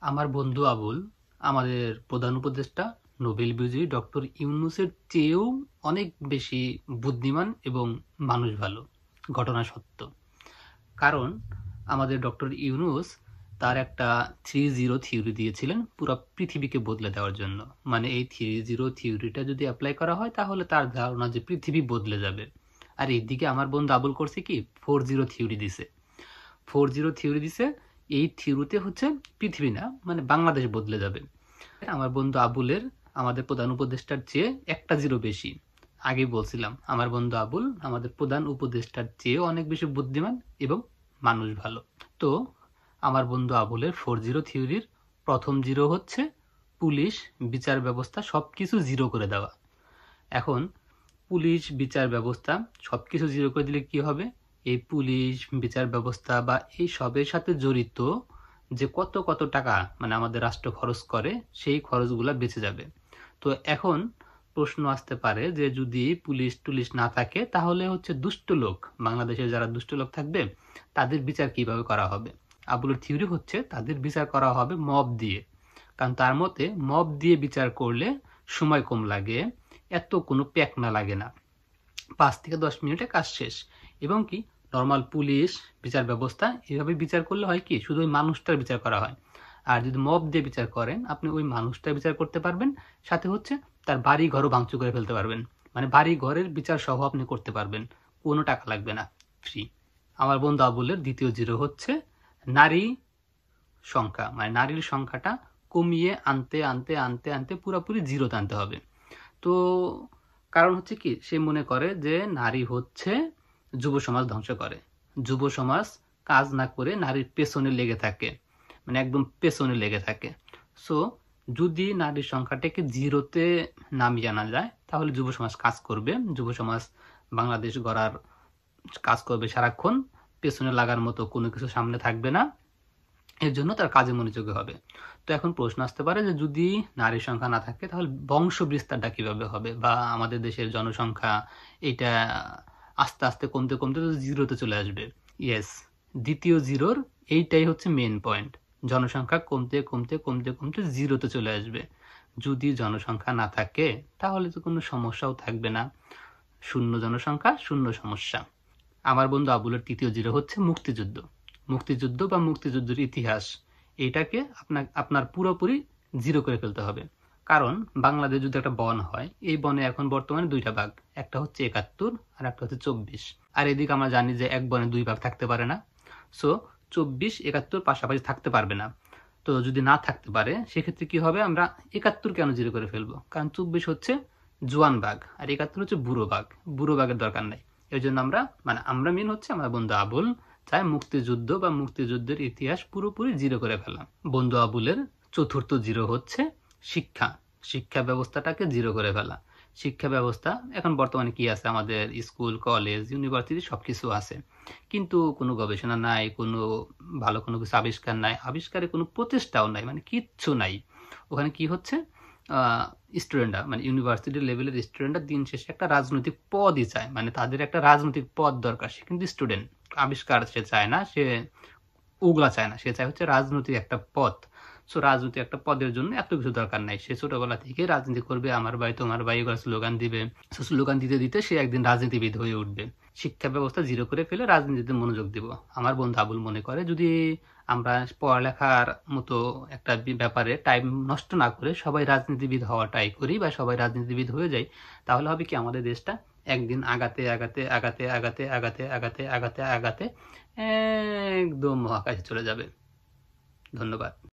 আমার বন্ধু আবুল আমাদের প্রধান উপদেষ্টা নোবেল বিজয়ী ডক্টর ইউনূসের চেয়েও অনেক বেশি বুদ্ধিমান এবং মানুষ ভালো। ঘটনা সত্য। কারণ আমাদের ডক্টর ইউনূস তার একটা 3-0 থিওরি দিয়েছিলেন পুরো পৃথিবীকে বদলে দেওয়ার জন্য। মানে এই 3-0 থিওরিটা যদি অ্যাপ্লাই করা হয় তাহলে তার ধারণা যে পৃথিবী বদলে যাবে। আর এইদিকে আমার বন্ধু আবুল করছে কি 4-0 থিওরি দিছে। 4-0 থিওরি দিছে। এই থিওরিতে হচ্ছে পৃথিবী না মানে বাংলাদেশ বদলে যাবে। আমার বন্ধু আবুলের আমাদের প্রধান উপদেষ্টার চেয়ে একটা জিরো বেশি। আগে বলছিলাম আমার বন্ধু আবুল আমাদের প্রধান উপদেষ্টার চেয়ে অনেক বেশি বুদ্ধিমান এবং মানুষ ভালো। তো আমার বন্ধু আবুলের 4-0 থিওরির প্রথম জিরো হচ্ছে পুলিশ বিচার ব্যবস্থা সবকিছু জিরো করে দেওয়া। এখন পুলিশ বিচার ব্যবস্থা সবকিছু জিরো করে দিলে কি হবে? এই পুলিশ বিচার ব্যবস্থা বা এই সবের সাথে জড়িত যে কত কত টাকা মানে আমাদের রাষ্ট্র খরচ করে সেই খরচগুলা বেঁচে যাবে। তো এখন প্রশ্ন আসতে পারে যে যদি পুলিশ টুলিশ না থাকে তাহলে হচ্ছে দুষ্ট লোক, বাংলাদেশের যারা দুষ্ট লোক থাকবে তাদের বিচার কিভাবে করা হবে? আবুলের থিওরি হচ্ছে তাদের বিচার করা হবে মব দিয়ে। কারণ তার মতে মব দিয়ে বিচার করলে সময় কম লাগে, এত কোনো প্যাক না লাগে না, 5 থেকে 10 মিনিটে কাজ শেষ। এবং কি নর্মাল পুলিশ বিচার ব্যবস্থা এভাবে বিচার করলে হয় কি শুধু ওই মানুষটার বিচার করা হয়। আর যদি মব দিয়ে বিচার করেন আপনি ওই মানুষটার বিচার করতে পারবেন, সাথে হচ্ছে তার বাড়ি ঘরও ভাঙচুর করে ফেলতে পারবেন। মানে বাড়ি ঘরের বিচার সহ আপনি করতে পারবেন, কোনো টাকা লাগবে না, ফ্রি। আমার বন্ধু আবুলের দ্বিতীয় জিরো হচ্ছে নারী সংখ্যা, মানে নারীর সংখ্যাটা কমিয়ে আনতে আনতে আনতে আনতে পুরোপুরি জিরোতে আনতে হবে। তো কারণ হচ্ছে কি সে মনে করে যে নারী হচ্ছে যুব সমাজ ধ্বংস করে, যুব সমাজ কাজ না করে নারীর পেছনে লেগে থাকে, মানে একদম পেছনে লেগে থাকে। সো যদি নারীর সংখ্যাটাকে জিরোতে নামিয়ে আনা যায় তাহলে যুব সমাজ কাজ করবে, যুব সমাজ বাংলাদেশ গড়ার কাজ করবে সারাক্ষণ, পেছনে লাগার মতো কোনো কিছু সামনে থাকবে না, এর জন্য তার কাজে মনোযোগী হবে। তো এখন প্রশ্ন আসতে পারে যে যদি নারী সংখ্যা না থাকে তাহলে বংশ বিস্তারটা কিভাবে হবে, বা আমাদের দেশের জনসংখ্যা এটা আস্তে আস্তে কমতে কমতে জিরোতে চলে আসবে। ইয়েস, দ্বিতীয় জিরোর এইটাই হচ্ছে মেন পয়েন্ট। জনসংখ্যা কমতে কমতে কমতে কমতে জিরোতে চলে আসবে। যদি জনসংখ্যা না থাকে তাহলে তো কোনো সমস্যাও থাকবে না, শূন্য জনসংখ্যা শূন্য সমস্যা। আমার বন্ধু আবুলের তৃতীয় জিরো হচ্ছে মুক্তিযুদ্ধ। মুক্তিযুদ্ধ বা মুক্তিযুদ্ধের ইতিহাস এইটাকে আপনার পুরোপুরি জিরো করে ফেলতে হবে। কারণ বাংলাদেশ যদি একটা বন হয়, এই বনে এখন বর্তমানে দুইটা ভাগ, একটা হচ্ছে 71 আর একটা হচ্ছে 24। আর এদিকে আমরা জানি যে এক বনে দুই ভাগ থাকতে পারে না। সো 24-71 পাশাপাশি থাকতে পারবে না। তো যদি না থাকতে পারে সেক্ষেত্রে কি হবে? আমরা 71 কেন জিরো করে ফেলবো? কারণ 24 হচ্ছে জোয়ান বাঘ আর 71 হচ্ছে বুড়ো বাঘ, বুড়ো বাঘের দরকার নাই। এর জন্য আমরা মেন হচ্ছে আমার বন্ধু আবুল চায় মুক্তিযুদ্ধ বা মুক্তিযুদ্ধের ইতিহাস পুরোপুরি জিরো করে ফেলা। বন্ধু আবুলের চতুর্থ জিরো হচ্ছে শিক্ষা, শিক্ষা ব্যবস্থাটাকে জিরো করে ফেলা। শিক্ষা ব্যবস্থা এখন বর্তমানে কি আছে? আমাদের স্কুল কলেজ ইউনিভার্সিটি সবকিছু আছে, কিন্তু কোনো গবেষণা নাই, কোনো ভালো কোনো কিছু আবিষ্কার নাই, আবিষ্কারে কোনো প্রচেষ্টাও নাই, মানে কিচ্ছু নাই। ওখানে কি হচ্ছে? স্টুডেন্টরা মানে ইউনিভার্সিটি লেভেলের স্টুডেন্টরা দিন শেষে একটা রাজনৈতিক পদই চায়, মানে তাদের একটা রাজনৈতিক পদ দরকার। সে কিন্তু স্টুডেন্ট, আবিষ্কার সে চায় না, সে ওগুলা চায় না, সে চায় হচ্ছে রাজনৈতিক একটা পদ। সো রাজনৈতিক একটা পদের জন্য এত কিছু দরকার নাই, সে ছোটবেলা থেকে রাজনীতি করবে, আমার ভাই তোমার ভাই, এগুলো স্লোগান দিবে। স্লোগান দিতে দিতে সে একদিন রাজনীতিবিদ হয়ে উঠবে। শিক্ষা ব্যবস্থা জিরো করে ফেলে রাজনীতিতে মনোযোগ দিব। আমার বন্ধু আবুল মনে করে যদি আমরা পড়ালেখার মতো একটা ব্যাপারে টাইম নষ্ট না করে সবাই রাজনীতিবিদ হওয়া ট্রাই করি বা সবাই রাজনীতিবিদ হয়ে যাই, তাহলে হবে কি আমাদের দেশটা একদিন আগাতে আগাতে আগাতে আগাতে আগাতে আগাতে আগাতে আগাতে একদম মহাকাশে চলে যাবে। ধন্যবাদ।